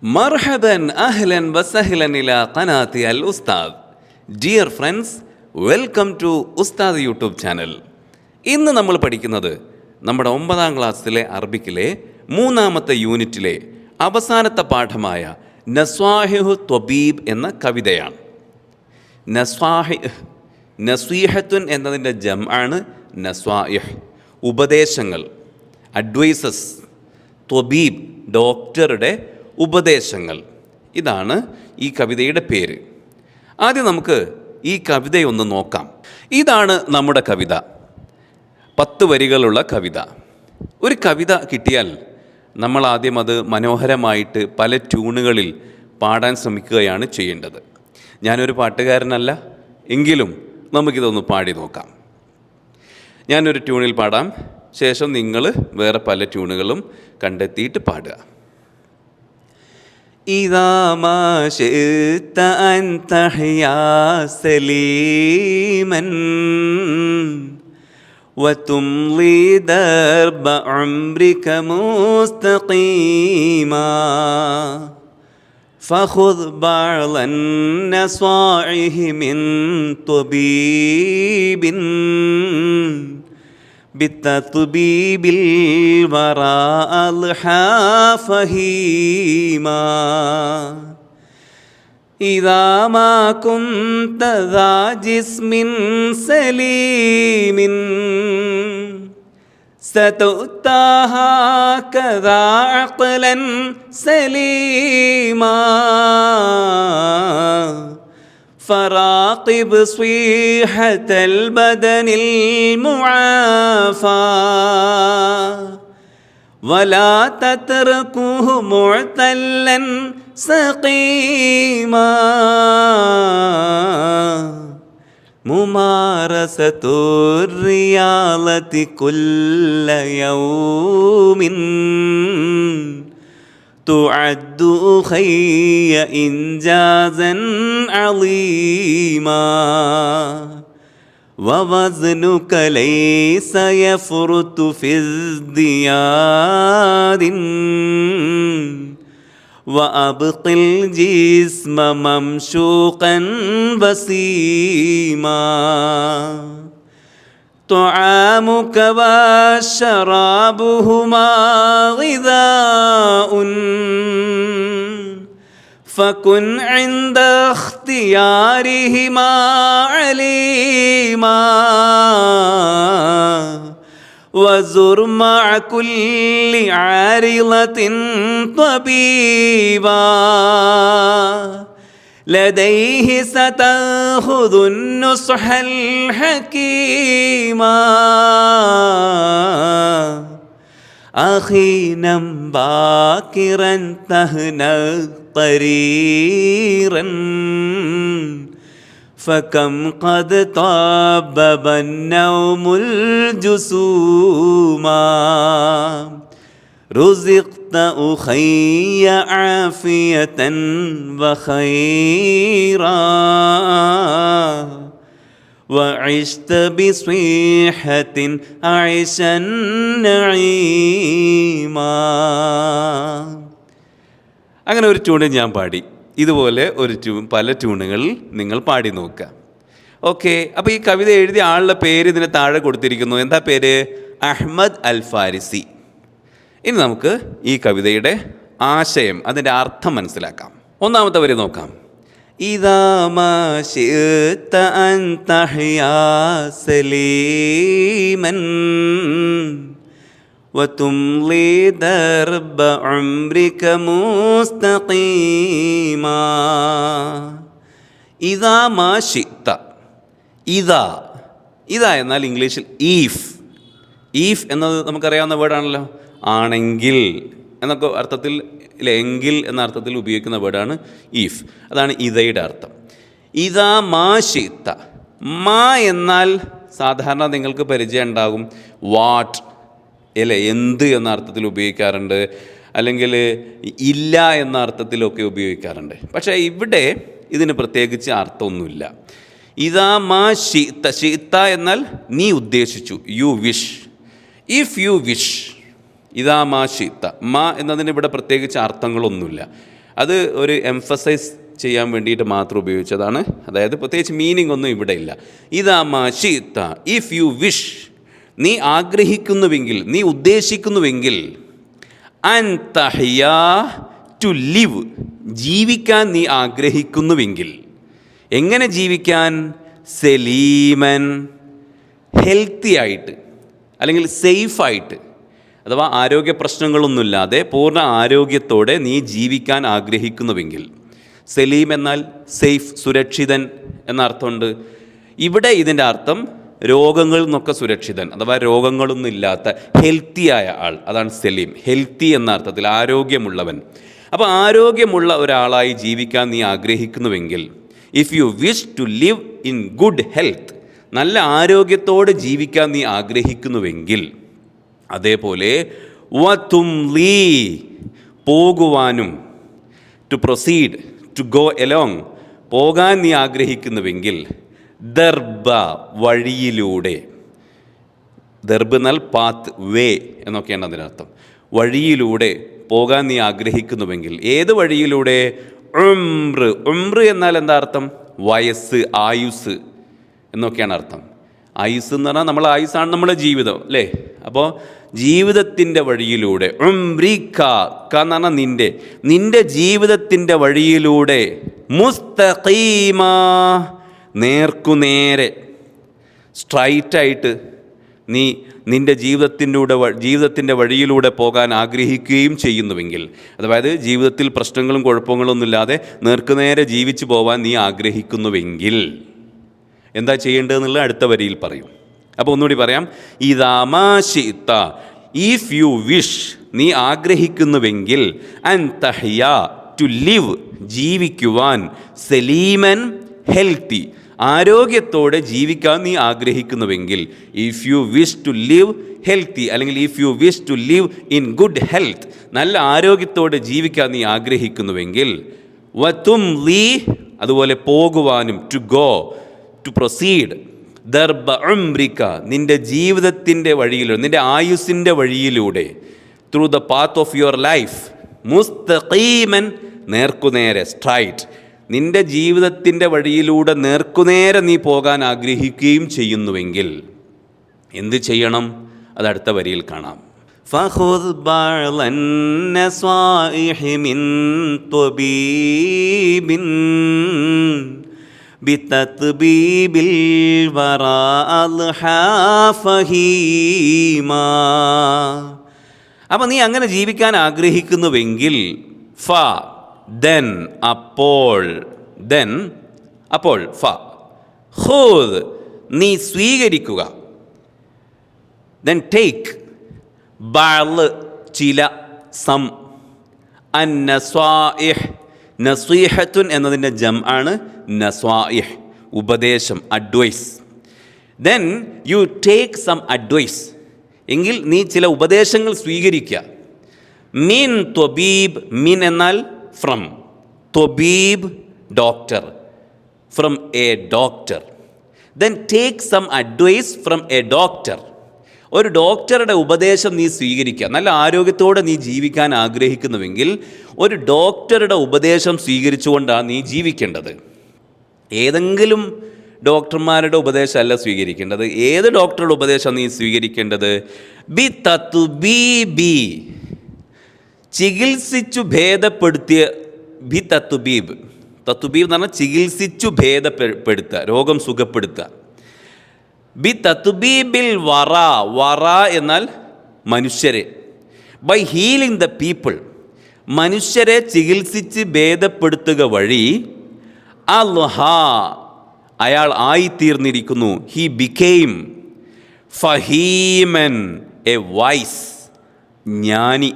Marhaban, ahlan wa sahlan ila qanati al-Ustad. Dear friends, welcome to ഉസ്താദ് YouTube channel. ഇന്ന് നമ്മൾ പഠിക്കുന്നത് നമ്മുടെ 9ാം ക്ലാസ്സിലെ അറബിക്കിലെ 3ാമത്തെ യൂണിറ്റിലെ അവസാനത്തെ പാഠമായ നസ്വാഹിഹു ത്വബീബ് എന്ന കവിതയാണ്. നസ്വീഹത്തുൻ എന്നതിൻ്റെ ജംആണ് നസ്വായിഹ്, ഉപദേശങ്ങൾ, അഡ്വൈസസ്. ത്വബീബ്, ഡോക്ടറുടെ ഉപദേശങ്ങൾ. ഇതാണ് ഈ കവിതയുടെ പേര്. ആദ്യം നമുക്ക് ഈ കവിതയൊന്ന് നോക്കാം. ഇതാണ് നമ്മുടെ കവിത, 10 വരികളുള്ള കവിത. ഒരു കവിത കിട്ടിയാൽ നമ്മൾ ആദ്യം അത് മനോഹരമായിട്ട് പല ട്യൂണുകളിൽ പാടാൻ ശ്രമിക്കുകയാണ് ചെയ്യേണ്ടത്. ഞാനൊരു പാട്ടുകാരനല്ല, എങ്കിലും നമുക്കിതൊന്ന് പാടി നോക്കാം. ഞാനൊരു ട്യൂണിൽ പാടാം, ശേഷം നിങ്ങൾ വേറെ പല ട്യൂണുകളും കണ്ടെത്തിയിട്ട് പാടുക. إذا ما شئت أن تحيا سليما وتمضي درب عمرك مستقيما فخذ بعض النصائح من طبيب بالتطبيب الوراء أضحى فهيما إذا ما كنت ذا جسم سليم ستؤتى هكذا عقلا سليما فراقب صيحة البدن المعافى ولا تتركه معتلا سقيما ممارسة الرياضة كل يوم تعد أخي إنجازا عظيما ووزنك ليس يفرط في ازدياد وأبق الجسم ممشوقا وسيما طعامك وشرابهما غذاء فكن عند اختيارهما عليما وزر مع كل عارضة طبيبا لديه ستأخذ النصح الحكيما أخي نم باكرا تهنأ طريرا فكم قد طابب النوم الجسوما رزقت أخي عافية وخيرا وعشت بصيحة عيشا نعيما. അങ്ങനെ ഒരു ട്യൂണ് ഞാൻ പാടി. ഇതുപോലെ പല ട്യൂണുകളിൽ നിങ്ങൾ പാടി നോക്കുക. ഓക്കെ, അപ്പോൾ ഈ കവിത എഴുതിയ ആളുടെ പേര് ഇതിന് താഴെ കൊടുത്തിരിക്കുന്നു. എന്താ പേര്? അഹ്മദ് അൽ ഫാരിസി. ഇനി നമുക്ക് ഈ കവിതയുടെ ആശയം, അതിൻ്റെ അർത്ഥം മനസ്സിലാക്കാം. 1ാമത്തെ വരി നോക്കാം. إذا ما شئت أن تحيا سليما وتمضي درب عمرك مستقيما إذا ما شئت. ഇതാ എന്നാൽ ഇംഗ്ലീഷിൽ ഈഫ് എന്നത് നമുക്കറിയാവുന്ന വേർഡാണല്ലോ. ആണെങ്കിൽ എന്നൊക്കെ അർത്ഥത്തിൽ, എങ്കിൽ എന്ന അർത്ഥത്തിൽ ഉപയോഗിക്കുന്ന വേർഡാണ് ഈഫ്. അതാണ് ഇതയുടെ അർത്ഥം. ഇതാ മാ ഷിത്ത. മാ എന്നാൽ സാധാരണ നിങ്ങൾക്ക് പരിചയം ഉണ്ടാകും, വാട്ട് അല്ലേ, എന്ത് എന്ന അർത്ഥത്തിൽ ഉപയോഗിക്കാറുണ്ട്, അല്ലെങ്കിൽ ഇല്ല എന്ന അർത്ഥത്തിലൊക്കെ ഉപയോഗിക്കാറുണ്ട്. പക്ഷേ ഇവിടെ ഇതിന് പ്രത്യേകിച്ച് അർത്ഥമൊന്നുമില്ല. ഇതാ മാ ഷിത്ത. ഷിത്ത എന്നാൽ നീ ഉദ്ദേശിച്ചു, you wish. If you wish. ഇതാ മാ ഷിത്ത. മാ എന്നതിന് ഇവിടെ പ്രത്യേകിച്ച് അർത്ഥങ്ങളൊന്നുമില്ല. അത് ഒരു എംഫസൈസ് ചെയ്യാൻ വേണ്ടിയിട്ട് മാത്രം ഉപയോഗിച്ചതാണ്. അതായത് പ്രത്യേകിച്ച് മീനിങ് ഒന്നും ഇവിടെ ഇല്ല. ഇതാ മാഷിത്ത, ഇഫ് യു വിഷ്, നീ ആഗ്രഹിക്കുന്നുവെങ്കിൽ, നീ ഉദ്ദേശിക്കുന്നുവെങ്കിൽ, അൻ തഹ്യാ, ടു ലിവ്, ജീവിക്കാൻ നീ ആഗ്രഹിക്കുന്നുവെങ്കിൽ. എങ്ങനെ ജീവിക്കാൻ? സലീമൻ, ഹെൽത്തി ആയിട്ട്, അല്ലെങ്കിൽ സേഫായിട്ട്, അഥവാ ആരോഗ്യ പ്രശ്നങ്ങളൊന്നുമില്ലാതെ പൂർണ്ണ ആരോഗ്യത്തോടെ നീ ജീവിക്കാൻ ആഗ്രഹിക്കുന്നുവെങ്കിൽ. സലീം എന്നാൽ സേഫ്, സുരക്ഷിതൻ എന്ന അർത്ഥമുണ്ട്. ഇവിടെ ഇതിൻ്റെ അർത്ഥം രോഗങ്ങളിൽ നിന്നൊക്കെ സുരക്ഷിതൻ, അഥവാ രോഗങ്ങളൊന്നും ഇല്ലാത്ത ഹെൽത്തിയായ ആൾ, അതാണ് സലീം. ഹെൽത്തി എന്ന അർത്ഥത്തിൽ ആരോഗ്യമുള്ളവൻ. അപ്പോൾ ആരോഗ്യമുള്ള ഒരാളായി ജീവിക്കാൻ നീ ആഗ്രഹിക്കുന്നുവെങ്കിൽ, if you wish to live in good health, നല്ല ആരോഗ്യത്തോടെ ജീവിക്കാൻ നീ ആഗ്രഹിക്കുന്നുവെങ്കിൽ. അതേപോലെ വതുംലി, പോകുവാനും, to proceed, to go along, പോകാൻ നീ ആഗ്രഹിക്കുന്നുവെങ്കിൽ. ദർബ, വഴിയിലൂടെ. ദർബ് എന്നാൽ പാത്ത്, വേ എന്നൊക്കെയാണ് അതിനർത്ഥം. വഴിയിലൂടെ പോകാൻ നീ ആഗ്രഹിക്കുന്നുവെങ്കിൽ. ഏത് വഴിയിലൂടെ? ഉംർ. ഉംർ എന്നാൽ എന്താ അർത്ഥം? വയസ്സ്, ആയുസ് എന്നൊക്കെയാണ് അർത്ഥം. ആയുസ് എന്ന് പറഞ്ഞാൽ നമ്മളെ ആയുസ്സാണ് നമ്മുടെ ജീവിതം, അല്ലേ? അപ്പോൾ ജീവിതത്തിൻ്റെ വഴിയിലൂടെ. ഉംറിക, ക എന്ന് പറഞ്ഞാൽ നിൻ്റെ ജീവിതത്തിൻ്റെ വഴിയിലൂടെ. മുസ്തഖീമ, നേർക്കുനേരെ, സ്ട്രൈറ്റായിട്ട് നീ നിൻ്റെ ജീവിതത്തിൻ്റെ വഴിയിലൂടെ പോകാൻ ആഗ്രഹിക്കുകയും ചെയ്യുന്നുവെങ്കിൽ, അതായത് ജീവിതത്തിൽ പ്രശ്നങ്ങളും കുഴപ്പങ്ങളൊന്നുമില്ലാതെ നേർക്കുനേരെ ജീവിച്ചു പോകാൻ നീ ആഗ്രഹിക്കുന്നുവെങ്കിൽ എന്താ ചെയ്യേണ്ടതെന്നുള്ള അടുത്ത വരിയിൽ പറയും. അപ്പോൾ ഒന്നുകൂടി പറയാം. ഇദാ മാ ശിഅ്ത, ഇഫ് യു വിഷ്, നീ ആഗ്രഹിക്കുന്നുവെങ്കിൽ, അൻ തഹ്യാ, ടു ലിവ്, ജീവിക്കുവാൻ, സലീമൻ, ഹെൽത്തി, ആരോഗ്യത്തോടെ ജീവിക്കാൻ നീ ആഗ്രഹിക്കുന്നുവെങ്കിൽ. If you wish to live healthy, അല്ലെങ്കിൽ if you wish to live in good health, നല്ല ആരോഗ്യത്തോടെ ജീവിക്കാൻ നീ ആഗ്രഹിക്കുന്നുവെങ്കിൽ. വതുംലി, അതുപോലെ പോകുവാനും, ടു ഗോ, ടു പ്രൊസീഡ്. ദർബ ഉംറിക, നിൻ്റെ ജീവിതത്തിൻ്റെ വഴിയിലൂടെ, നിൻ്റെ ആയുസ്സിൻ്റെ വഴിയിലൂടെ. Through the path of your life. മുസ്തഖീമൻ, നേർക്കുനേരെ, സ്ട്രൈറ്റ്. നിൻ്റെ ജീവിതത്തിൻ്റെ വഴിയിലൂടെ നേർക്കുനേരെ നീ പോകാൻ ആഗ്രഹിക്കുകയും ചെയ്യുന്നുവെങ്കിൽ എന്ത് ചെയ്യണം? അത് അടുത്ത വരിയിൽ കാണാം. ഫഖുദ് ബഅ്ളൻ നസ്വാഇഹി മിൻ ത്വബീബിൻ ബിതത്ബീബിൽ വറാ അൽഹാ ഫഹീമാ. അപ്പം നീ അങ്ങനെ ജീവിക്കാൻ ആഗ്രഹിക്കുന്നുവെങ്കിൽ, ഫ, ദെൻ, അപ്പോൾ, അപ്പോൾ, ഫ, ഖുദ്, നീ സ്വീകരിക്കുക, ദെൻ ടേക്ക്, ബഅ്ള്, ചില, സം, അൻ നസ്വാഇഹ്, നസീഹത്തുൻ എന്നതിൻ്റെ ജംആണ് നസ്വാഇഹ്, ഉപദേശം, advice. Then you take some advice, എങ്കിൽ നീ ചില ഉപദേശങ്ങൾ സ്വീകരിക്കുക. മിൻ ത്വബീബ്, മിൻ എന്നാൽ ഫ്രം, ത്വബീബ്, doctor, from a doctor. Then take some advice from a doctor, ഒരു ഡോക്ടറുടെ ഉപദേശം നീ സ്വീകരിക്കുക. നല്ല ആരോഗ്യത്തോടെ നീ ജീവിക്കാൻ ആഗ്രഹിക്കുന്നുവെങ്കിൽ ഒരു ഡോക്ടറുടെ ഉപദേശം സ്വീകരിച്ചുകൊണ്ടാണ് നീ ജീവിക്കേണ്ടത്. ഏതെങ്കിലും ഡോക്ടർമാരുടെ ഉപദേശമല്ല സ്വീകരിക്കേണ്ടത്. ഏത് ഡോക്ടറുടെ ഉപദേശം നീ സ്വീകരിക്കേണ്ടത്? ബി തത്ബീബി, ചികിത്സിച്ചു ഭേദപ്പെടുത്തിയ, ബി തത്ബീബ്, തത്ബീബ് എന്ന് പറഞ്ഞാൽ ചികിത്സിച്ചു ഭേദപ്പെടുത്തുക, രോഗം സുഖപ്പെടുത്തുക. ബി തത്ബീബിൽ വറ, വറ എന്നാൽ മനുഷ്യരെ. ബൈ ഹീലിംഗ് ദ പീപ്പിൾ, മനുഷ്യരെ ചികിത്സിച്ച് ഭേദപ്പെടുത്തുക വഴി. അൽഹ, അയാൾ ആയിത്തീർന്നിരിക്കുന്നു. ഹി ബിക്കെയിം ഫഹീമൻ, എ വൈസ്, ജ്ഞാനി,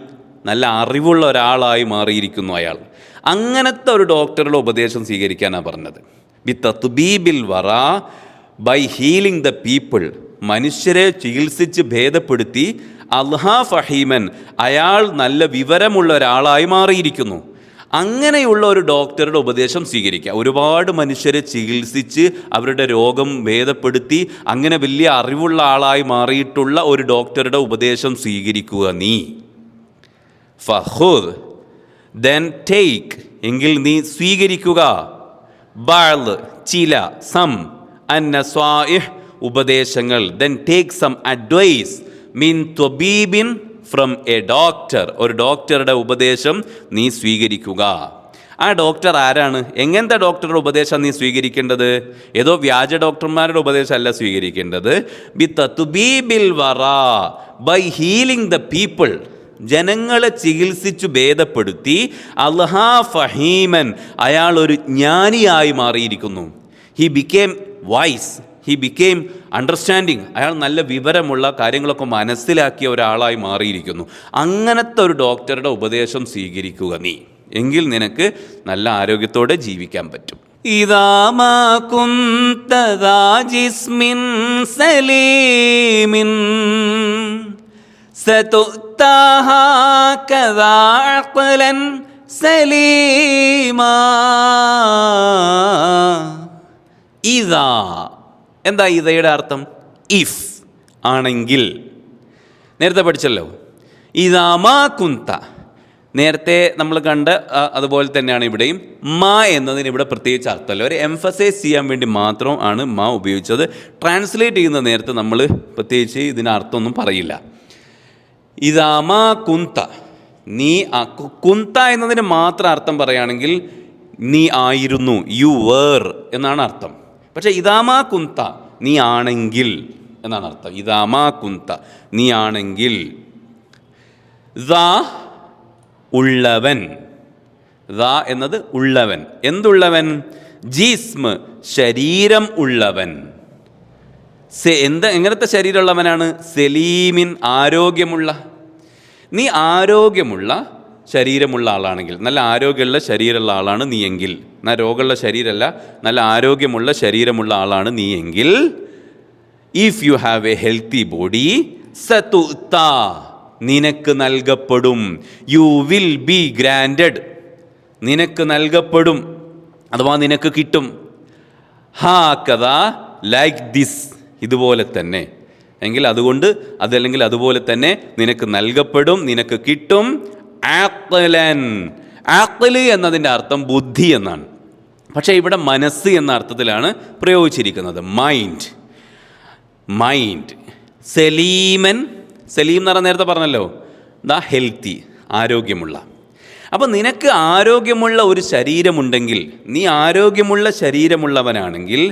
നല്ല അറിവുള്ള ഒരാളായി മാറിയിരിക്കുന്നു അയാൾ. അങ്ങനത്തെ ഒരു ഡോക്ടറുടെ ഉപദേശം സ്വീകരിക്കാനാണ് പറഞ്ഞത്. ബി തത്ബീബിൽ വറ, ബൈ ഹീലിംഗ് ദ പീപ്പിൾ, മനുഷ്യരെ ചികിത്സിച്ച് ഭേദപ്പെടുത്തി. അൽഹ ഫഹീമൻ, അയാൾ നല്ല വിവരമുള്ള ഒരാളായി മാറിയിരിക്കുന്നു. അങ്ങനെയുള്ള ഒരു ഡോക്ടറുടെ ഉപദേശം സ്വീകരിക്കുക. ഒരുപാട് മനുഷ്യരെ ചികിത്സിച്ച് അവരുടെ രോഗം ഭേദപ്പെടുത്തി അങ്ങനെ വലിയ അറിവുള്ള ആളായി മാറിയിട്ടുള്ള ഒരു ഡോക്ടറുടെ ഉപദേശം സ്വീകരിക്കുക നീ. ഫഖുദ്, ദെൻ ടേക്ക്, എങ്കിൽ നീ സ്വീകരിക്കുക, ബഅദ് ചില, സം അന്നസ്വാഇഹ് ഉപദേശങ്ങൾ, ദെൻ ടേക്ക് സം അഡ്വൈസ് മിൻ ത്വബീബിൻ ഫ്രം എ ഡോക്ടർ, ഒരു ഡോക്ടറുടെ ഉപദേശം നീ സ്വീകരിക്കുക. ആ ഡോക്ടർ ആരാണ്? എങ്ങനത്തെ ഡോക്ടറുടെ ഉപദേശം നീ സ്വീകരിക്കേണ്ടത്? ഏതോ വ്യാജ ഡോക്ടർമാരുടെ ഉപദേശമല്ല സ്വീകരിക്കേണ്ടത്. ബി തത്ബീബിൽ വറാ, ബൈ ഹീലിംഗ് ദ പീപ്പിൾ, ജനങ്ങളെ ചികിത്സിച്ചു ഭേദപ്പെടുത്തി. അൽഹാ ഫഹീമൻ, അയാൾ ഒരു ജ്ഞാനിയായി മാറിയിരിക്കുന്നു. He became wise, he became understanding, അയാൾ നല്ല വിവരമുള്ള കാര്യങ്ങളൊക്കെ മനസ്സിലാക്കിയ ഒരാളായി മാറിയിരിക്കുന്നു. അങ്ങനത്തെ ഒരു ഡോക്ടറുടെ ഉപദേശം സ്വീകരിക്കുക നീ, എങ്കിൽ നിനക്ക് നല്ല ആരോഗ്യത്തോടെ ജീവിക്കാൻ പറ്റും. ഇദാ മാ കുന്ത ദാ ജിസ്മിൻ സലീമിൻ സതുഅ്താ ഹകദാ അഖ്ലൻ സലീമാ. ഇദാ, എന്താ ഇതയുടെ അർത്ഥം? ഇഫ്, ആണെങ്കിൽ. നേരത്തെ പഠിച്ചല്ലോ, ഇദാ മാ കുന്ത, നേരത്തെ നമ്മൾ കണ്ട അതുപോലെ തന്നെയാണ് ഇവിടെയും. മാ എന്നതിന് ഇവിടെ പ്രത്യേകിച്ച് അർത്ഥമല്ല, ഒരു എംഫസൈസ് ചെയ്യാൻ വേണ്ടി മാത്രം ആണ് മാ ഉപയോഗിച്ചത്. ട്രാൻസ്ലേറ്റ് ചെയ്യുന്ന നേരത്തെ നമ്മൾ പ്രത്യേകിച്ച് ഇതിന് അർത്ഥമൊന്നും പറയില്ല. ഇദാ മാ കുന്ത, നീ കുന്ത എന്നതിന് മാത്രം അർത്ഥം പറയുകയാണെങ്കിൽ നീ ആയിരുന്നു, യു വേർ എന്നാണ് അർത്ഥം. പക്ഷേ ഇദാമാ കുന്ത, നീ ആണെങ്കിൽ എന്നാണ് അർത്ഥം. ഇദാമാ കുന്ത, നീ ആണെങ്കിൽ. ദാ, ഉള്ളവൻ. ദാ എന്നത് ഉള്ളവൻ. എന്തുള്ളവൻ? ജിസ്മ്, ശരീരം ഉള്ളവൻ. എങ്ങനത്തെ ശരീരമുള്ളവനാണ്? സലീമിൻ, ആരോഗ്യമുള്ള. നീ ആരോഗ്യമുള്ള ശരീരമുള്ള ആളാണെങ്കിൽ, നല്ല ആരോഗ്യമുള്ള ശരീരമുള്ള ആളാണ് നീ എങ്കിൽ, എന്നാൽ രോഗമുള്ള ശരീരമല്ല, നല്ല ആരോഗ്യമുള്ള ശരീരമുള്ള ആളാണ് നീ എങ്കിൽ, if you have a healthy body സതുഅ്താ, നിനക്ക് നൽകപ്പെടും. യു വിൽ ബി ഗ്രാൻഡഡ്, നിനക്ക് നൽകപ്പെടും അഥവാ നിനക്ക് കിട്ടും. ഹാകദാ, ലൈക്ക് ദിസ്, ഇതുപോലെ തന്നെ. എങ്കിൽ അതുകൊണ്ട് അതല്ലെങ്കിൽ അതുപോലെ തന്നെ നിനക്ക് നൽകപ്പെടും, നിനക്ക് കിട്ടും. ആഖ്ലൻ, ആഖ്ല് എന്നതിൻ്റെ അർത്ഥം ബുദ്ധി എന്നാണ്. പക്ഷേ ഇവിടെ മനസ്സ് എന്ന അർത്ഥത്തിലാണ് പ്രയോഗിച്ചിരിക്കുന്നത്. Mind, mind. സലീമൻ, സലീം എന്ന് പറഞ്ഞാൽ നേരത്തെ പറഞ്ഞല്ലോ, ദാ ഹെൽത്തി, ആരോഗ്യമുള്ള. അപ്പം നിനക്ക് ആരോഗ്യമുള്ള ഒരു ശരീരമുണ്ടെങ്കിൽ, നീ ആരോഗ്യമുള്ള ശരീരമുള്ളവനാണെങ്കിൽ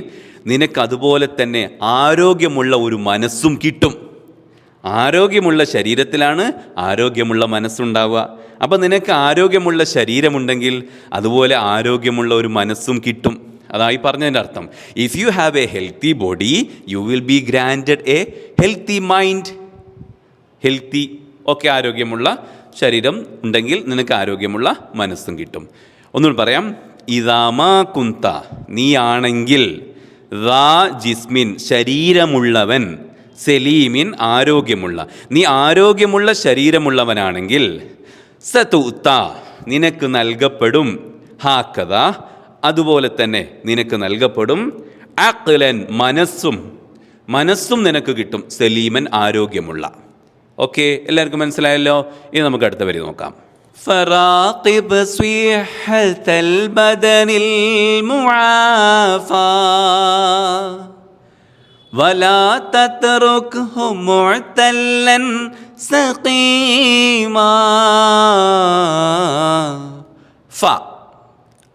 നിനക്ക് അതുപോലെ തന്നെ ആരോഗ്യമുള്ള ഒരു മനസ്സും കിട്ടും. ആരോഗ്യമുള്ള ശരീരത്തിലാണ് ആരോഗ്യമുള്ള മനസ്സുണ്ടാവുക. അപ്പം നിനക്ക് ആരോഗ്യമുള്ള ശരീരമുണ്ടെങ്കിൽ അതുപോലെ ആരോഗ്യമുള്ള ഒരു മനസ്സും കിട്ടും. അതായി പറഞ്ഞതിൻ്റെ അർത്ഥം, if you have a healthy body U will be granted A healthy mind. Healthy, ഒക്കെ ആരോഗ്യമുള്ള ശരീരം ഉണ്ടെങ്കിൽ നിനക്ക് ആരോഗ്യമുള്ള മനസ്സും കിട്ടും. ഒന്നുകൂടി പറയാം, ഇദാമാ കുന്ത, നീ ആണെങ്കിൽ, ദാ ജിസ്മിൻ, ശരീരമുള്ളവൻ, സലീമിൻ, ആരോഗ്യമുള്ള. നീ ആരോഗ്യമുള്ള ശരീരമുള്ളവനാണെങ്കിൽ സതുഅ്താ, നിനക്ക് നൽകപ്പെടും. ഹാകദ, അതുപോലെ തന്നെ നിനക്ക് നൽകപ്പെടും. അഖ്ലൻ, മനസ്സും നിനക്ക് കിട്ടും. സലീമൻ, ആരോഗ്യമുള്ള. ഓക്കെ, എല്ലാവർക്കും മനസ്സിലായല്ലോ. ഇനി നമുക്ക് അടുത്ത വരി നോക്കാം. فراقب صيحة البدن المعافى ولا تتركه معتلا سقيما.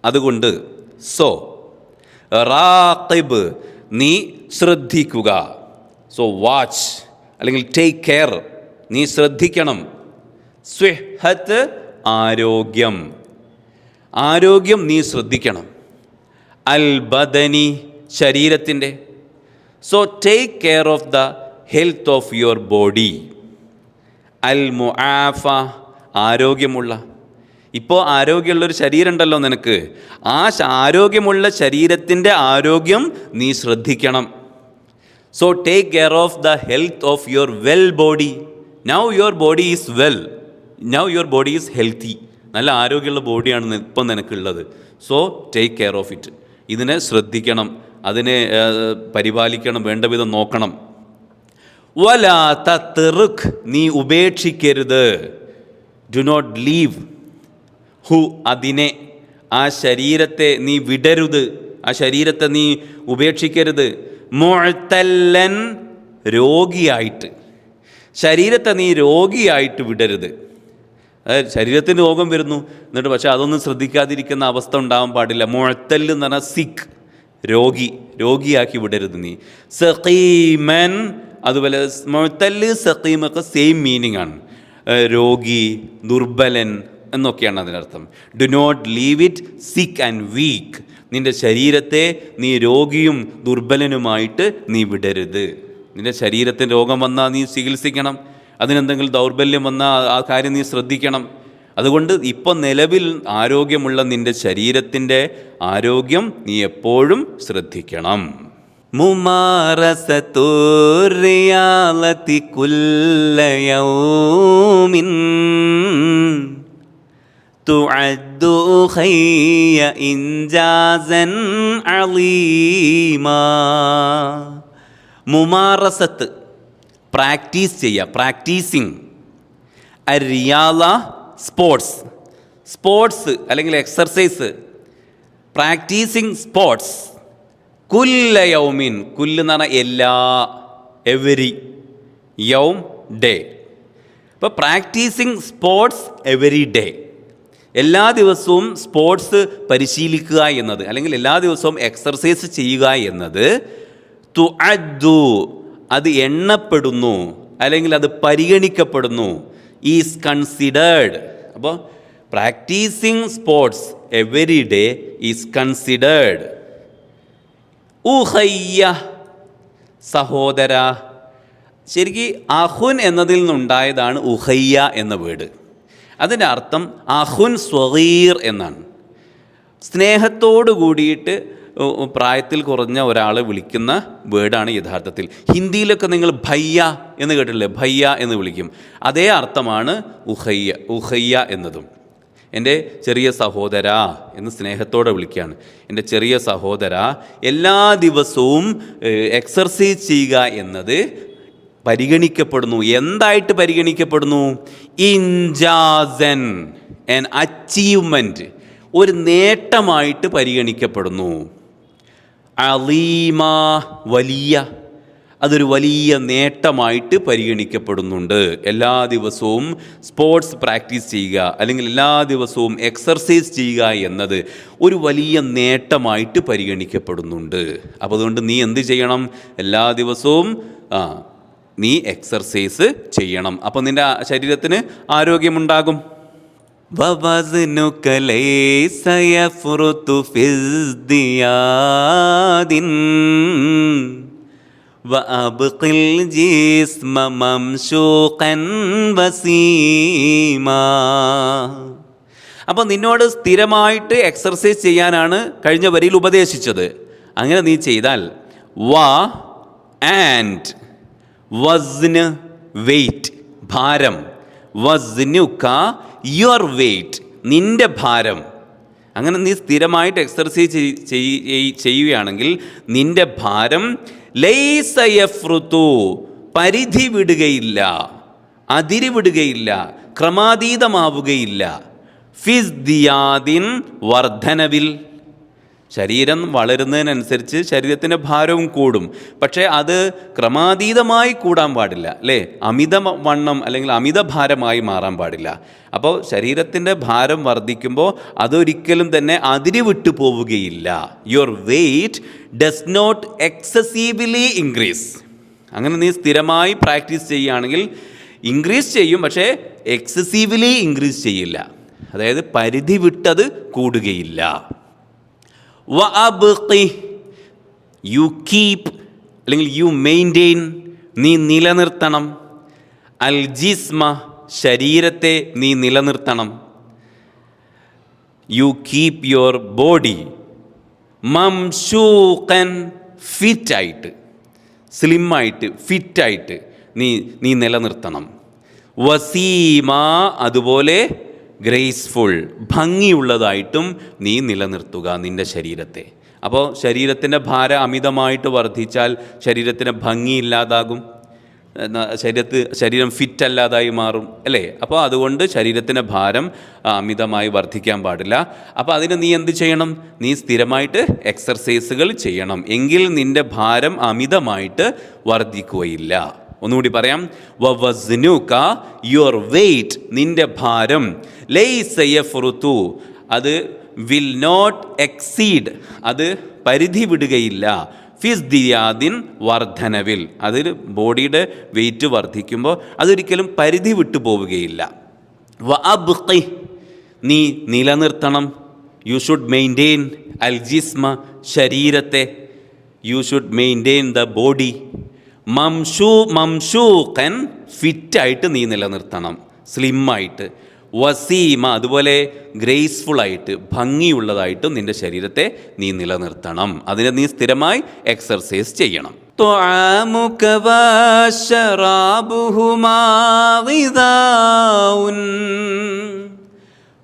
അതുകൊണ്ട് സോ, റാഖിബ്, നീ ശ്രദ്ധിക്കുക. സോ വാച്ച് അല്ലെങ്കിൽ ടേക്ക് കെയർ, നീ ശ്രദ്ധിക്കണം. സ്വിഹത്ത്, ആരോഗ്യം, ആരോഗ്യം നീ ശ്രദ്ധിക്കണം. അൽ ബദനി, ശരീരത്തിൻ്റെ. So take care of the health of your body. അൽ മുആഫ, ആരോഗ്യമുള്ള. ഇപ്പോൾ ആരോഗ്യമുള്ളൊരു ശരീരം ഉണ്ടല്ലോ നിനക്ക്, ആ ആരോഗ്യമുള്ള ശരീരത്തിൻ്റെ ആരോഗ്യം നീ ശ്രദ്ധിക്കണം. So take care of the health of your well body. Now your body is well, now your body is healthy. നല്ല ആരോഗ്യമുള്ള ബോഡിയാണ് ഇപ്പം നിനക്കുള്ളത്. So take care of it. ഇതിനെ ശ്രദ്ധിക്കണം, അതിനെ പരിപാലിക്കണം, വേണ്ട വിധം നോക്കണം. വലാ തത്റുക്, നീ ഉപേക്ഷിക്കരുത്. ഡു നോട്ട് ലീവ് ഹു, അതിനെ, ആ ശരീരത്തെ നീ വിടരുത്, ആ ശരീരത്തെ നീ ഉപേക്ഷിക്കരുത്. മുഅ്തല്ലൻ, രോഗിയായിട്ട്, ശരീരത്തെ നീ രോഗിയായിട്ട് വിടരുത്. അതായത് ശരീരത്തിന് രോഗം വരുന്നു, എന്നിട്ട് പക്ഷേ അതൊന്നും ശ്രദ്ധിക്കാതിരിക്കുന്ന അവസ്ഥ ഉണ്ടാവാൻ പാടില്ല. മുഅ്തൽ എന്ന് പറഞ്ഞാൽ സിക്ക്, രോഗിയാക്കി വിടരുത് നീ. സഖീമൻ, അതുപോലെ മുഅ്തൽ സഖീമൊക്കെ സെയിം മീനിങ് ആണ്. രോഗി, ദുർബലൻ എന്നൊക്കെയാണ് അതിനർത്ഥം. Do not leave it sick and weak. നിൻ്റെ ശരീരത്തെ നീ രോഗിയും ദുർബലനുമായിട്ട് നീ വിടരുത്. നിൻ്റെ ശരീരത്തിന് രോഗം വന്നാൽ നീ ചികിത്സിക്കണം, അതിനെന്തെങ്കിലും ദൗർബല്യം വന്നാൽ ആ കാര്യം നീ ശ്രദ്ധിക്കണം. അതുകൊണ്ട് ഇപ്പം നിലവിൽ ആരോഗ്യമുള്ള നിൻ്റെ ശരീരത്തിൻ്റെ ആരോഗ്യം നീ എപ്പോഴും ശ്രദ്ധിക്കണം. മുമാറസത്തു റിയാലത്തി കുല്ല യൗമിൻ തുഅദ്ദു ഖയ്യ ഇൻജാസൻ അളീമാ. മുമാറസത്ത്, പ്രാക്ടീസ് ചെയ്യുക, പ്രാക്ടീസിങ്. റിയാല, സ്പോർട്സ് അല്ലെങ്കിൽ എക്സർസൈസ്. Practising sports. കുല്ല യൗമിൻ, കുല്ല് എന്ന് പറഞ്ഞാൽ എല്ലാ, എവരി, യൗം ഡേ. അപ്പോൾ പ്രാക്ടീസിങ് സ്പോർട്സ് എവരി ഡേ, എല്ലാ ദിവസവും സ്പോർട്സ് പരിശീലിക്കുക എന്നത്, അല്ലെങ്കിൽ എല്ലാ ദിവസവും എക്സർസൈസ് ചെയ്യുക എന്നത് തുഅദ്ദു, അത് എണ്ണപ്പെടുന്നു, അല്ലെങ്കിൽ അത് പരിഗണിക്കപ്പെടുന്നു, ഈസ് കൺസിഡേർഡ്. അപ്പോൾ practising sports every day is considered. ഉഹയ്യ, സഹോദര. ശരിക്കും അഹുൻ എന്നതിൽ നിന്നുണ്ടായതാണ് ഉഹയ്യ എന്ന വേർഡ്. അതിൻ്റെ അർത്ഥം അഹുൻ സ്വഗീർ എന്നാണ്. സ്നേഹത്തോടു കൂടിയിട്ട് പ്രായത്തിൽ കുറഞ്ഞ ഒരാളെ വിളിക്കുന്ന വേർഡാണ് യഥാർത്ഥത്തിൽ. ഹിന്ദിയിലൊക്കെ നിങ്ങൾ ഭയ്യ എന്ന് കേട്ടില്ലേ, ഭയ്യ എന്ന് വിളിക്കും. അതേ അർത്ഥമാണ് ഉഹയ്യ എന്നതും. എൻ്റെ ചെറിയ സഹോദര എന്ന് സ്നേഹത്തോടെ വിളിക്കുകയാണ്. എൻ്റെ ചെറിയ സഹോദര, എല്ലാ ദിവസവും എക്സർസൈസ് ചെയ്യുക എന്നത് പരിഗണിക്കപ്പെടുന്നു. എന്തായിട്ട് പരിഗണിക്കപ്പെടുന്നു? ഇൻജാസൻ, ആൻ അച്ചീവ്മെൻറ്റ്, ഒരു നേട്ടമായിട്ട് പരിഗണിക്കപ്പെടുന്നു. അലീമ, വലിയ, അതൊരു വലിയ നേട്ടമായിട്ട് പരിഗണിക്കപ്പെടുന്നുണ്ട്. എല്ലാ ദിവസവും സ്പോർട്സ് പ്രാക്ടീസ് ചെയ്യുക, അല്ലെങ്കിൽ എല്ലാ ദിവസവും എക്സർസൈസ് ചെയ്യുക എന്നത് ഒരു വലിയ നേട്ടമായിട്ട് പരിഗണിക്കപ്പെടുന്നുണ്ട്. അപ്പോൾ അതുകൊണ്ട് നീ എന്ത് ചെയ്യണം? എല്ലാ ദിവസവും നീ എക്സർസൈസ് ചെയ്യണം. അപ്പോൾ നിൻ്റെ ശരീരത്തിന് ആരോഗ്യമുണ്ടാകും. വവസ്നുക ലൈസ യഫ്റുതു ഫിസ്ദിയാദിൻ വഅബ്ഖിൽ ജിസ്മ മംശൂഖൻ വസീമാ. അപ്പോൾ നിന്നോട് സ്ഥിരമായിട്ട് എക്സർസൈസ് ചെയ്യാനാണ് കഴിഞ്ഞ വരിയിൽ ഉപദേശിച്ചത്. അങ്ങനെ നീ ചെയ്താൽ ആൻഡ് വസ്ന്, വെയ്റ്റ്, ഭാരം. വസ്നുക, യുവർ വെയ്റ്റ്, നിൻ്റെ ഭാരം. അങ്ങനെ നീ സ്ഥിരമായിട്ട് എക്സർസൈസ് ചെയ്യുകയാണെങ്കിൽ നിൻ്റെ ഭാരം ലൈസ യഫ്റുതു, പരിധി വിടുകയില്ല, അതിരി വിടുകയില്ല, ക്രമാതീതമാവുകയില്ല. ഫിസ്ദിയാദിൻ, വർധനവിൽ. ശരീരം വളരുന്നതിനനുസരിച്ച് ശരീരത്തിൻ്റെ ഭാരവും കൂടും. പക്ഷേ അത് ക്രമാതീതമായി കൂടാൻ പാടില്ല, അല്ലേ? അമിത വണ്ണം അല്ലെങ്കിൽ അമിത ഭാരമായി മാറാൻ പാടില്ല. അപ്പോൾ ശരീരത്തിൻ്റെ ഭാരം വർദ്ധിക്കുമ്പോൾ അതൊരിക്കലും തന്നെ അതിരി വിട്ടു പോവുകയില്ല. Your weight does not excessively increase. അങ്ങനെ നീ സ്ഥിരമായി പ്രാക്ടീസ് ചെയ്യുകയാണെങ്കിൽ ഇൻക്രീസ് ചെയ്യും, പക്ഷേ എക്സസീവ്ലി ഇൻക്രീസ് ചെയ്യില്ല. അതായത് പരിധി വിട്ടത് കൂടുകയില്ല. വഅബ്ഖി, യു കീപ്പ് അല്ലെങ്കിൽ യു മെയിൻറ്റെയിൻ, നീ നിലനിർത്തണം. അൽ ജിസ്മ, ശരീരത്തെ നീ നിലനിർത്തണം. യു കീപ്പ് യുവർ ബോഡി മംശൂഖൻ, ഫിറ്റായിട്ട്, സ്ലിമ്മായിട്ട്, ഫിറ്റായിട്ട് നീ നിലനിർത്തണം. വസീമ, അതുപോലെ ഗ്രേസ്ഫുൾ, ഭംഗിയുള്ളതായിട്ടും നീ നിലനിർത്തുക നിൻ്റെ ശരീരത്തെ. അപ്പോൾ ശരീരത്തിൻ്റെ ഭാരം അമിതമായിട്ട് വർദ്ധിച്ചാൽ ശരീരത്തിന് ഭംഗിയില്ലാതാകും. ശരീരം ഫിറ്റ് അല്ലാതായി മാറും അല്ലേ. അപ്പോൾ അതുകൊണ്ട് ശരീരത്തിൻ്റെ ഭാരം അമിതമായി വർദ്ധിക്കാൻ പാടില്ല. അപ്പോൾ അതിന് നീ എന്ത് ചെയ്യണം? നീ സ്ഥിരമായിട്ട് എക്സർസൈസുകൾ ചെയ്യണം. എങ്കിൽ നിൻ്റെ ഭാരം അമിതമായിട്ട് വർദ്ധിക്കുകയില്ല. ഒന്നുകൂടി പറയാം. വവസ്നുക, യുവർ വെയ്റ്റ്, നിൻ്റെ ഭാരം, ലൈസ യഫ്റുതു, അത് വിൽ നോട്ട് എക്സീഡ്, അത് പരിധി വിടുകയില്ല, ഫിസ്ദിയാദിൻ, വർധനവിൽ, അതിൽ ബോഡിയുടെ വെയിറ്റ് വർദ്ധിക്കുമ്പോൾ അതൊരിക്കലും പരിധി വിട്ടു പോവുകയില്ല. വഅബ്ഖി, നീ നിലനിർത്തണം. യു ഷുഡ് മെയിൻറ്റെയിൻ അൽ ജിസ്മ, ശരീരത്തെ. You should maintain the body. മംഷൂഖൻ, ഫിറ്റായിട്ട് നീ നിലനിർത്തണം, സ്ലിമ്മായിട്ട്. വസീമ, അതുപോലെ ഗ്രേസ്ഫുള്ളായിട്ട്, ഭംഗിയുള്ളതായിട്ടും നിൻ്റെ ശരീരത്തെ നീ നിലനിർത്തണം. അതിനെ നീ സ്ഥിരമായി എക്സർസൈസ് ചെയ്യണം. ത്വആമുക വശറാബുഹുമാ ഗിദാഉൻ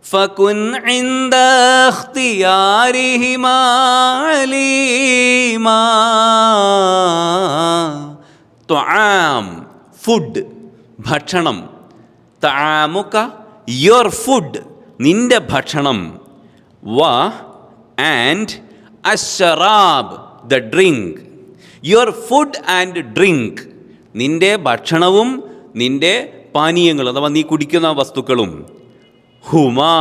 ഫകുൻ ഇൻദ ഇഖ്തിയാരിഹിമാ അലീമാ. ത്വആം, ഫുഡ്, ഭക്ഷണം. തആമുക, യുവർ ഫുഡ്, നിൻ്റെ ഭക്ഷണം. വ ആൻഡ് അശ്ശറാബ്, the drink. Your food and drink, നിൻ്റെ ഭക്ഷണവും നിൻ്റെ പാനീയങ്ങളും അഥവാ നീ കുടിക്കുന്ന വസ്തുക്കളും. ഹുമാ,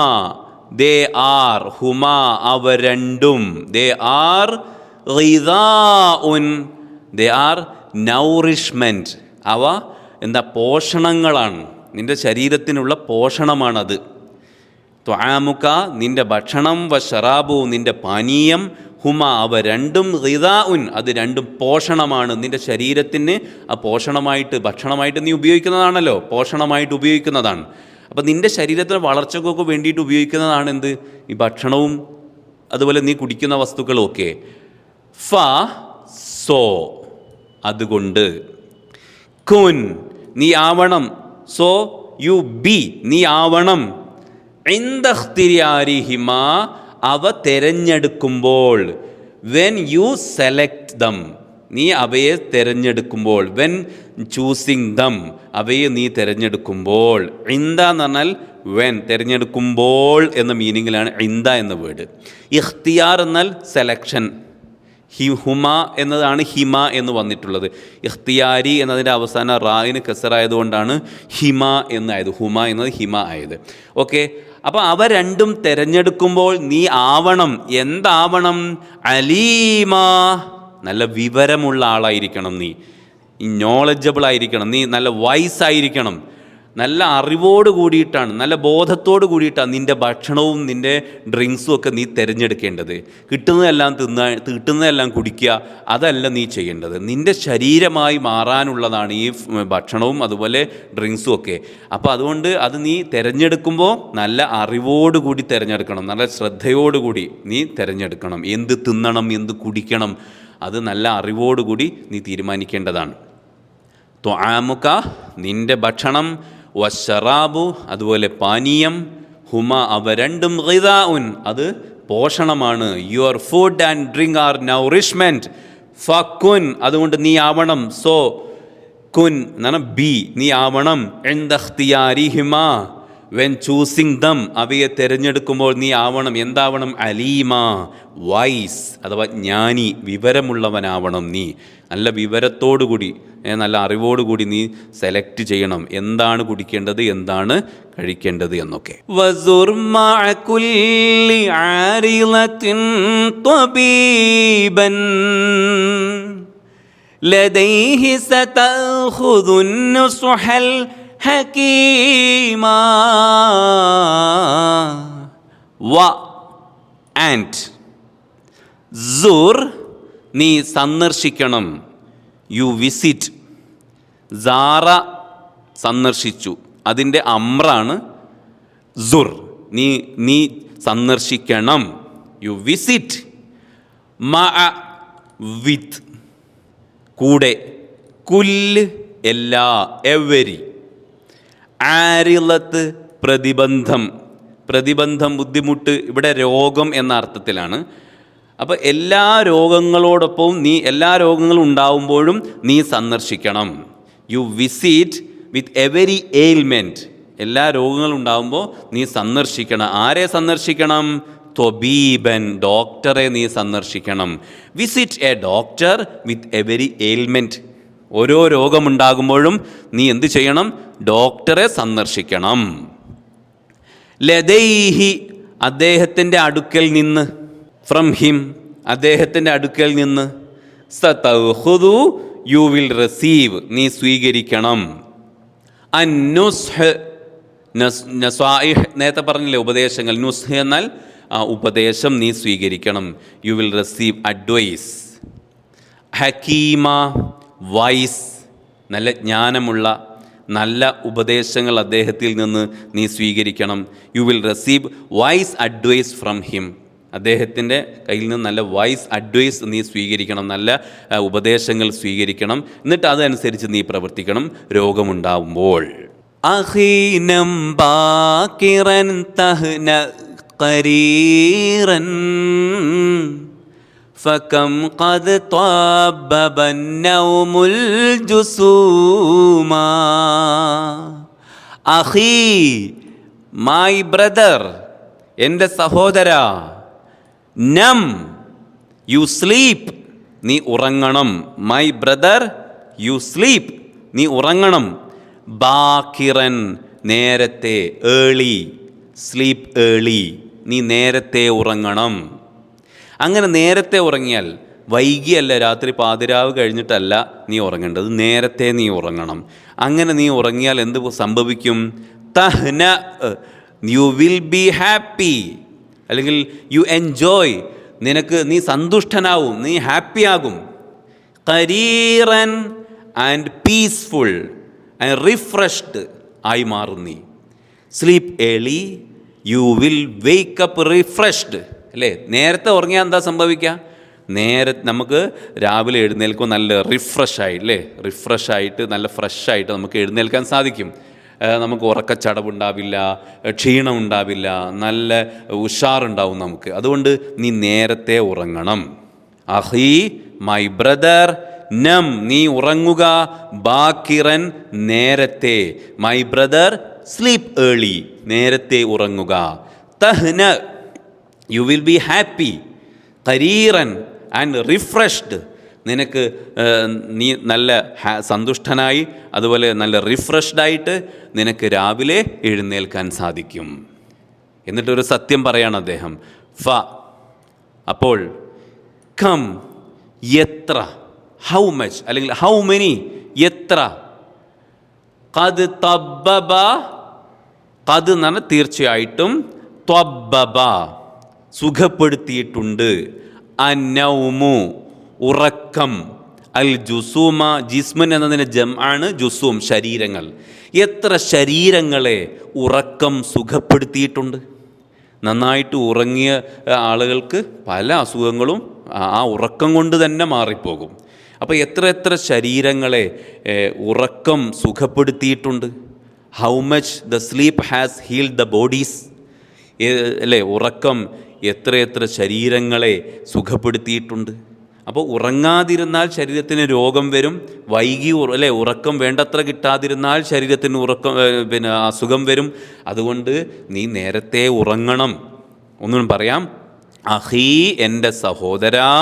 ദേ ആർ, ഹുമാ, അവ രണ്ടും. ദേ ആർ ഗിദാഉൻ, ദേ ആർ നൗറിഷ്മെൻറ്റ്, അവ എന്താ, പോഷണങ്ങളാണ്, നിൻ്റെ ശരീരത്തിനുള്ള പോഷണമാണത്. ത്വആമുക, നിൻ്റെ ഭക്ഷണം, വശറാബു, നിൻ്റെ പാനീയം, ഹുമ, അവ രണ്ടും, ഗിദാഉൻ, അത് രണ്ടും പോഷണമാണ്. നിൻ്റെ ശരീരത്തിന് ആ പോഷണമായിട്ട്, ഭക്ഷണമായിട്ട് നീ ഉപയോഗിക്കുന്നതാണല്ലോ, പോഷണമായിട്ട് ഉപയോഗിക്കുന്നതാണ്. അപ്പം നിൻ്റെ ശരീരത്തിന് വളർച്ചക്കൊക്കെ വേണ്ടിയിട്ട് ഉപയോഗിക്കുന്നതാണ് എന്ത്, ഈ ഭക്ഷണവും അതുപോലെ നീ കുടിക്കുന്ന വസ്തുക്കളും ഒക്കെ. ഫ സോ, അതുകൊണ്ട്. കുൻ, നീ ആവണം. സോ യു ബി, നീ ആവണം. ഇൻദ ഇഖ്തിയാരിഹിമ, അവ തിരഞ്ഞെടുക്കുമ്പോൾ. വെൻ യു സെലക്ട് ദം, നീ അവയെ തിരഞ്ഞെടുക്കുമ്പോൾ. വെൻ ചൂസിങ് ദം, അവയെ നീ തിരഞ്ഞെടുക്കുമ്പോൾ. ഇൻദ എന്ന് പറഞ്ഞാൽ വെൻ, തിരഞ്ഞെടുക്കുമ്പോൾ എന്ന മീനിങ്ങിലാണ് ഇൻദ എന്ന വേർഡ്. ഇഖ്തിയാർ എന്നാൽ സെലക്ഷൻ. ഹുമ എന്നതാണ് ഹിമ എന്ന് വന്നിട്ടുള്ളത്. ഇഖ്തിയാരി എന്നതിൻ്റെ അവസാന റായിന് കസറായതുകൊണ്ടാണ് ഹിമ എന്നായത്, ഹുമ എന്നത് ഹിമ ആയത്. ഓക്കെ, അപ്പോൾ അവ രണ്ടും തിരഞ്ഞെടുക്കുമ്പോൾ നീ ആവണം. എന്താവണം? അലീമ, നല്ല വിവരമുള്ള ആളായിരിക്കണം നീ, നോളജബിൾ ആയിരിക്കണം നീ, നല്ല വൈസ് ആയിരിക്കണം, നല്ല അറിവോട് കൂടിയിട്ടാണ്, നല്ല ബോധത്തോട് കൂടിയിട്ടാണ് നിൻ്റെ ഭക്ഷണവും നിൻ്റെ ഡ്രിങ്ക്സും ഒക്കെ നീ തിരഞ്ഞെടുക്കേണ്ടത്. കിട്ടുന്നതെല്ലാം കുടിക്കുക, അതല്ല നീ ചെയ്യേണ്ടത്. നിൻ്റെ ശരീരമായി മാറാനുള്ളതാണ് ഈ ഭക്ഷണവും അതുപോലെ ഡ്രിങ്ക്സും ഒക്കെ. അപ്പോൾ അതുകൊണ്ട് അത് നീ തിരഞ്ഞെടുക്കുമ്പോൾ നല്ല അറിവോടുകൂടി തിരഞ്ഞെടുക്കണം, നല്ല ശ്രദ്ധയോടുകൂടി നീ തിരഞ്ഞെടുക്കണം. എന്ത് തിന്നണം, എന്ത് കുടിക്കണം, അത് നല്ല അറിവോടുകൂടി നീ തീരുമാനിക്കേണ്ടതാണ്. ത്വആമുക, നിൻ്റെ ഭക്ഷണം, വശറാബു, അതുപോലെ പാനീയം, ഹുമ, അവ രണ്ടും, ഗിദാഉൻ, അത് പോഷണമാണ്. Your food and drink are nourishment. ഫകുൻ, അതുകൊണ്ട് നീ ആവണം. സോ കുൻ എന്നാണ് ബി, നീ ആവണം. ഇൻദ ഇഖ്തിയാരിഹിമ, വെൻ ചൂസിങ് ദം, അവയെ തിരഞ്ഞെടുക്കുമ്പോൾ നീ ആവണം. എന്താവണം? അലീമ, വൈസ് അഥവാ ജ്ഞാനി, വിവരമുള്ളവനാവണം നീ. നല്ല വിവരത്തോടുകൂടി, നല്ല അറിവോടുകൂടി നീ സെലക്ട് ചെയ്യണം എന്താണ് കുടിക്കേണ്ടത്, എന്താണ് കഴിക്കേണ്ടത് എന്നൊക്കെ. വസുർ മഅ കുല്ലി ആരിളത്തിൻ ത്വബീബൻ ലദൈഹി സതഖുദുൻ നുസ്ഹൽ ഹകീമാ. വ ആൻഡ് സുർ, നീ സന്ദർശിക്കണം. You visit. സാറ, സന്ദർശിച്ചു, അതിൻ്റെ അമ്രാണ് സുർ. നീ സന്ദർശിക്കണം. You visit. മഅ, വിത്ത്, കൂടെ. കുല്ല്, എല്ലാ, എവരി. ആരിളത്ത്, പ്രതിബന്ധം. പ്രതിബന്ധം, ബുദ്ധിമുട്ട്, ഇവിടെ രോഗം എന്ന അർത്ഥത്തിലാണ്. അപ്പോൾ എല്ലാ രോഗങ്ങളോടൊപ്പവും എല്ലാ രോഗങ്ങളും ഉണ്ടാവുമ്പോഴും നീ സന്ദർശിക്കണം. You visit with every ailment. എല്ലാ രോഗങ്ങളും ഉണ്ടാകുമ്പോൾ നീ സന്ദർശിക്കണം. ആരെ സന്ദർശിക്കണം? ത്വബീബൻ, ഡോക്ടറെ നീ സന്ദർശിക്കണം. Visit a doctor with every ailment. ഓരോ രോഗമുണ്ടാകുമ്പോഴും നീ എന്ത് ചെയ്യണം? ഡോക്ടറെ സന്ദർശിക്കണം. ലദൈഹി, അദ്ദേഹത്തിൻ്റെ അടുക്കൽ നിന്ന്. ഫ്രം ഹിം, അദ്ദേഹത്തിൻ്റെ അടുക്കൽ നിന്ന്. സതഖുദു, യു വിൽ റിസീവ്, നീ സ്വീകരിക്കണം. അന്നുസ്ഹ്, നസ്വായിഹ്, നേരത്തെ പറഞ്ഞില്ലേ ഉപദേശങ്ങൾ. നുസ്ഹ് എന്നാൽ ഉപദേശം നീ സ്വീകരിക്കണം. You will receive advice. ഹക്കീമ, വൈസ്, നല്ല ജ്ഞാനമുള്ള നല്ല ഉപദേശങ്ങൾ അദ്ദേഹത്തിൽ നിന്ന് നീ സ്വീകരിക്കണം. You will receive wise advice from him. അദ്ദേഹത്തിൻ്റെ കയ്യിൽ നിന്ന് നല്ല വൈസ് അഡ്വൈസ് നീ സ്വീകരിക്കണം, നല്ല ഉപദേശങ്ങൾ സ്വീകരിക്കണം. എന്നിട്ട് അതനുസരിച്ച് നീ പ്രവർത്തിക്കണം രോഗമുണ്ടാവുമ്പോൾ. അഖീനം ബാകിറൻ തഹ്ന ഖരീറൻ ഫകം ഖദ് ത്വബ്ബബ നൗമുൽ ജുസൂമാ. അഖീ, മൈ ബ്രദർ, എൻ്റെ സഹോദര. നം, യു സ്ലീപ്പ്, നീ ഉറങ്ങണം. മൈ ബ്രദർ, യു സ്ലീപ്പ്, നീ ഉറങ്ങണം. ബാക്കിറൻ, നേരത്തെ, ഏർലി, സ്ലീപ്പ് ഏർലി, നീ നേരത്തെ ഉറങ്ങണം. അങ്ങനെ നേരത്തെ ഉറങ്ങിയാൽ, വൈകിയല്ല, രാത്രി പാതിരാവ് കഴിഞ്ഞിട്ടല്ല നീ ഉറങ്ങേണ്ടത്, നേരത്തെ നീ ഉറങ്ങണം. അങ്ങനെ നീ ഉറങ്ങിയാൽ എന്ത് സംഭവിക്കും? തഹ്ന, യു വിൽ ബി ഹാപ്പി, അല്ലെങ്കിൽ യു എൻജോയ്, നീ സന്തുഷ്ടനാവും, നീ ഹാപ്പിയാകും. ഖരീറൻ, ആൻഡ് പീസ്ഫുൾ ആൻഡ് റിഫ്രഷ്ഡ് ആയി മാറും നീ. Sleep early, you will wake up refreshed. അല്ലേ? നേരത്തെ ഉറങ്ങിയാൽ എന്താ സംഭവിക്കുക? നമുക്ക് രാവിലെ എഴുന്നേൽക്കുമ്പോൾ നല്ല റിഫ്രഷായില്ലേ, റിഫ്രഷായിട്ട് നല്ല ഫ്രഷായിട്ട് നമുക്ക് എഴുന്നേൽക്കാൻ സാധിക്കും. നമുക്ക് ഉറക്കച്ചടവുണ്ടാവില്ല, ക്ഷീണം ഉണ്ടാവില്ല, നല്ല ഉഷാറുണ്ടാവും നമുക്ക്. അതുകൊണ്ട് നീ നേരത്തെ ഉറങ്ങണം. അഹി, മൈ ബ്രദർ. നം, നീ ഉറങ്ങുക. ബാക്കിറൻ, നേരത്തെ. മൈ ബ്രദർ, സ്ലീപ്പ് ഏർലി, നേരത്തെ ഉറങ്ങുക. തഹ്ന, യു വിൽ ബി ഹാപ്പി. ഖരീറൻ, ആൻഡ് റിഫ്രഷ്ഡ്, നിനക്ക് നീ നല്ല സന്തുഷ്ടനായി, അതുപോലെ നല്ല റിഫ്രഷ്ഡായിട്ട് നിനക്ക് രാവിലെ എഴുന്നേൽക്കാൻ സാധിക്കും. എന്നിട്ടൊരു സത്യം പറയാണ് അദ്ദേഹം. ഫ, അപ്പോൾ. കം, എത്ര. ഹൗ മച്ച്, അല്ലെങ്കിൽ ഹൗ മെനി, എത്ര. ഖദ് തബ്ബബ, ഖദ് എന്ന് പറഞ്ഞാൽ തീർച്ചയായിട്ടും, ത്വബ്ബബ, സുഖപ്പെടുത്തിയിട്ടുണ്ട്. അന്നൗമു, ഉറക്കം. അൽ ജുസൂമ, ജിസ്മൻ എന്നതിന് ജംആണ് ജുസൂം, ശരീരങ്ങൾ. എത്ര ശരീരങ്ങളെ ഉറക്കം സുഖപ്പെടുത്തിയിട്ടുണ്ട്. നന്നായിട്ട് ഉറങ്ങിയ ആളുകൾക്ക് പല അസുഖങ്ങളും ആ ഉറക്കം കൊണ്ട് തന്നെ മാറിപ്പോകും. അപ്പോൾ എത്ര എത്ര ശരീരങ്ങളെ ഉറക്കം സുഖപ്പെടുത്തിയിട്ടുണ്ട്. How much the sleep has healed the bodies. അല്ലേ? ഉറക്കം എത്രയെത്ര ശരീരങ്ങളെ സുഖപ്പെടുത്തിയിട്ടുണ്ട്. അപ്പോൾ ഉറങ്ങാതിരുന്നാൽ ശരീരത്തിന് രോഗം വരും. വൈകി അല്ലേ, ഉറക്കം വേണ്ടത്ര കിട്ടാതിരുന്നാൽ ശരീരത്തിന് അസുഖം വരും. അതുകൊണ്ട് നീ നേരത്തെ ഉറങ്ങണം. ഒന്നും പറയാം. അഹീ, എൻ്റെ സഹോദരാ.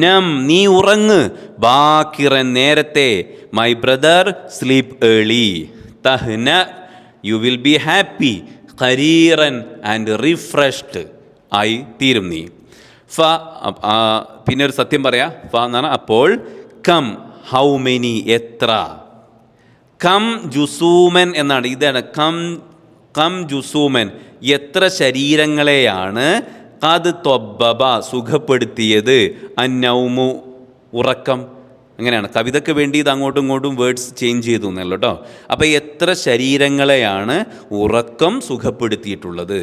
നം, നീ ഉറങ്ങ്. ബാക്കിറൻ, നേരത്തെ. My brother, sleep early. തഹ്ന, യു വിൽ ബി ഹാപ്പി. ഖരീറൻ, ആൻഡ് റിഫ്രഷ്ഡ് ആയി തീരും നീ. ഫ, പിന്നെ ഒരു സത്യം പറയാം. ഫ എന്ന് പറഞ്ഞാൽ അപ്പോൾ. കം, ഹൗ മെനി, എത്ര. കം ജുസൂമൻ എന്നാണ്. ഇതാണ് കം ജുസൂമൻ, എത്ര ശരീരങ്ങളെയാണ് ഖദ് ത്വബ്ബബ, സുഖപ്പെടുത്തിയത്. അന്നൗമു, ഉറക്കം. അങ്ങനെയാണ്. കവിതയ്ക്ക് വേണ്ടി ഇത് അങ്ങോട്ടും ഇങ്ങോട്ടും വേർഡ്സ് ചേഞ്ച് ചെയ്തു എന്നല്ലോ കേട്ടോ. അപ്പോൾ എത്ര ശരീരങ്ങളെയാണ് ഉറക്കം സുഖപ്പെടുത്തിയിട്ടുള്ളത്.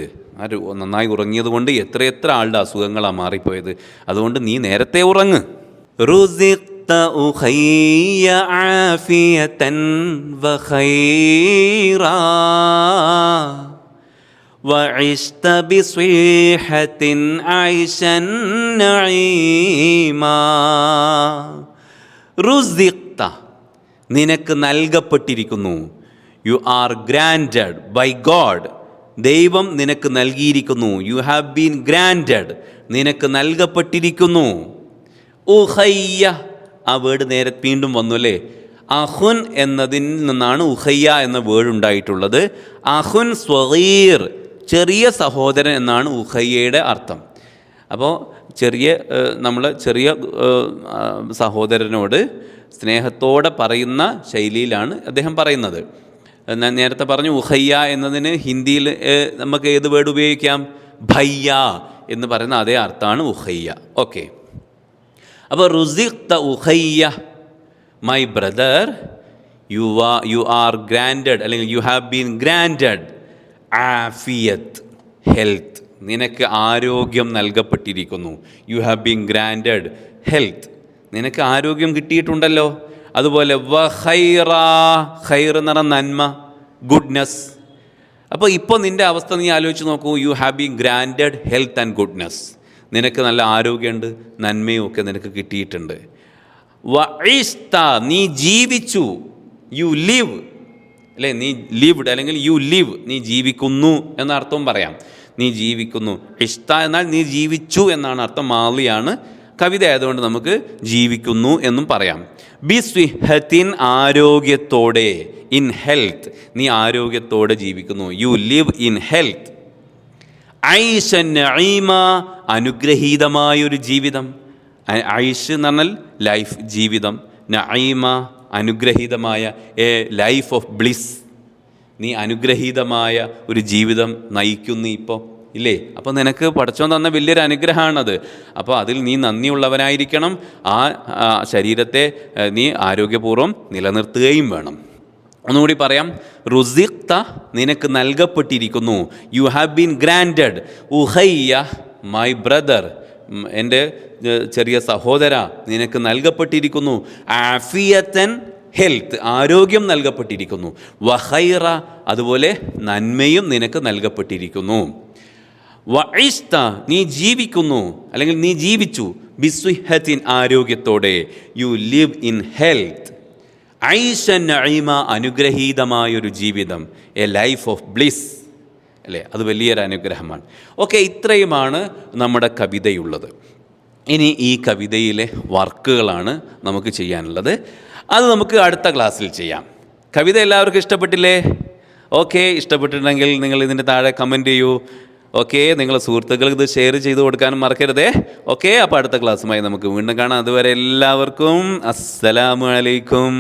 നന്നായി ഉറങ്ങിയത് കൊണ്ട് എത്ര ആളുടെ അസുഖങ്ങളാണ് മാറിപ്പോയത്. അതുകൊണ്ട് നീ നേരത്തെ ഉറങ്ങ്. റുസിഖ്ത ഉഖയ്യ ആഫിയതൻ വഖൈറാ വഇശ്ത ബിസ്വിഹത്തിൻ ഐശൻ നഈമാ. റുസിഖ്ത, നിനക്ക് നൽകപ്പെട്ടിരിക്കുന്നു. You are granted by God. ദൈവം നിനക്ക് നൽകിയിരിക്കുന്നു. യു ഹാവ് ബീൻ ഗ്രാൻറ്റഡ്, നിനക്ക് നൽകപ്പെട്ടിരിക്കുന്നു. ഉഹയ്യ, ആ വേർഡ് നേരെ വീണ്ടും വന്നു അല്ലേ. അഹുൻ എന്നതിൽ നിന്നാണ് ഉഹയ്യ എന്ന വേർഡ് ഉണ്ടായിട്ടുള്ളത്. അഹുൻ സ്വഗീർ, ചെറിയ സഹോദരൻ എന്നാണ് ഉഹയ്യയുടെ അർത്ഥം. അപ്പോൾ നമ്മൾ ചെറിയ സഹോദരനോട് സ്നേഹത്തോടെ പറയുന്ന ശൈലിയിലാണ് അദ്ദേഹം പറയുന്നത്. ഞാൻ നേരത്തെ പറഞ്ഞു ഉഹയ്യ എന്നതിന് ഹിന്ദിയിൽ നമുക്ക് ഏത് വേർഡ് ഉപയോഗിക്കാം? ഭയ്യ എന്ന് പറയുന്ന അതേ അർത്ഥമാണ് ഉഹയ്യ. ഓക്കെ, അപ്പോൾ റുസിഖ്ത ഉഹയ്യ, my brother, you are granted അല്ലെങ്കിൽ യു ഹാവ് ബീൻ ഗ്രാൻറ്റഡ് ആഫിയത്ത്, ഹെൽത്ത്, നിനക്ക് ആരോഗ്യം നൽകപ്പെട്ടിരിക്കുന്നു. You have been granted health, നിനക്ക് ആരോഗ്യം കിട്ടിയിട്ടുണ്ടല്ലോ. അതുപോലെ വഖൈറ, ഖൈർ എന്ന് പറഞ്ഞാൽ നന്മ, ഗുഡ്നെസ്. അപ്പോൾ ഇപ്പോൾ നിൻ്റെ അവസ്ഥ നീ ആലോചിച്ച് നോക്കൂ. U have been granted health and goodness, നിനക്ക് നല്ല ആരോഗ്യമുണ്ട്, നന്മയും ഒക്കെ നിനക്ക് കിട്ടിയിട്ടുണ്ട്. വഇസ്ത, നീ ജീവിച്ചു. യു ലിവ് അല്ലേ, നീ ലിവ്ഡ് അല്ലെങ്കിൽ യു ലിവ്, നീ ജീവിക്കുന്നു എന്ന അർത്ഥവും പറയാം. നീ ജീവിക്കുന്നു. ഇഷ്ത എന്നാൽ നീ ജീവിച്ചു എന്നാണ് അർത്ഥം. മാലിയാണ്, കവിത ആയതുകൊണ്ട് നമുക്ക് ജീവിക്കുന്നു എന്നും പറയാം. ബിസ്വിഹത്തിൻ, ആരോഗ്യത്തോടെ. ഇൻ ഹെൽത്ത്, നീ ആരോഗ്യത്തോടെ ജീവിക്കുന്നു. You live in health. ഐഷൻ നഈമ, അനുഗ്രഹീതമായൊരു ജീവിതം. ഐഷ് എന്ന് പറഞ്ഞാൽ ലൈഫ്, ജീവിതം. നഈമ, അനുഗ്രഹീതമായ, എ ലൈഫ് ഓഫ് ബ്ലിസ്. നീ അനുഗ്രഹീതമായ ഒരു ജീവിതം നയിക്കുന്നു ഇപ്പോൾ ഇല്ലേ. അപ്പോൾ നിനക്ക് പടച്ചോൻ തന്ന വലിയൊരു അനുഗ്രഹമാണത്. അപ്പോൾ അതിൽ നീ നന്ദിയുള്ളവനായിരിക്കണം. ആ ശരീരത്തെ നീ ആരോഗ്യപൂർവ്വം നിലനിർത്തുകയും വേണം. ഒന്നുകൂടി പറയാം. റുസിഖ്ത, നിനക്ക് നൽകപ്പെട്ടിരിക്കുന്നു. You have been granted. ഉഹയ്യ, മൈ ബ്രദർ, എൻ്റെ ചെറിയ സഹോദര, നിനക്ക് നൽകപ്പെട്ടിരിക്കുന്നു. ആഫിയത്തൻ, ഹെൽത്ത്, ആരോഗ്യം നൽകപ്പെട്ടിരിക്കുന്നു. വഖൈറ, അതുപോലെ നന്മയും നിനക്ക് നൽകപ്പെട്ടിരിക്കുന്നു. വഇസ്ത, നീ ജീവിക്കുന്നു അല്ലെങ്കിൽ നീ ജീവിച്ചു. ബിസ്വിഹത്തിൻ, ആരോഗ്യത്തോടെ. You live in health. ഐഷൻ നഈമ, അനുഗ്രഹീതമായൊരു ജീവിതം, എ ലൈഫ് ഓഫ് ബ്ലിസ് അല്ലേ. അത് വലിയൊരു അനുഗ്രഹമാണ്. ഓക്കെ, ഇത്രയുമാണ് നമ്മുടെ കവിതയുള്ളത്. ഇനി ഈ കവിതയിലെ വർക്കുകളാണ് നമുക്ക് ചെയ്യാനുള്ളത്. അത് നമുക്ക് അടുത്ത ക്ലാസ്സിൽ ചെയ്യാം. കവിത എല്ലാവർക്കും ഇഷ്ടപ്പെട്ടില്ലേ? ഓക്കെ, ഇഷ്ടപ്പെട്ടിട്ടുണ്ടെങ്കിൽ നിങ്ങൾ ഇതിൻ്റെ താഴെ കമൻറ്റ് ചെയ്യൂ. ഓക്കെ, നിങ്ങളുടെ സുഹൃത്തുക്കൾക്ക് ഇത് ഷെയർ ചെയ്ത് കൊടുക്കാനും മറക്കരുതേ. ഓക്കെ, അപ്പോൾ അടുത്ത ക്ലാസ്സുമായി നമുക്ക് വീണ്ടും കാണാം. അതുവരെ എല്ലാവർക്കും അസ്സലാമു അലൈക്കും.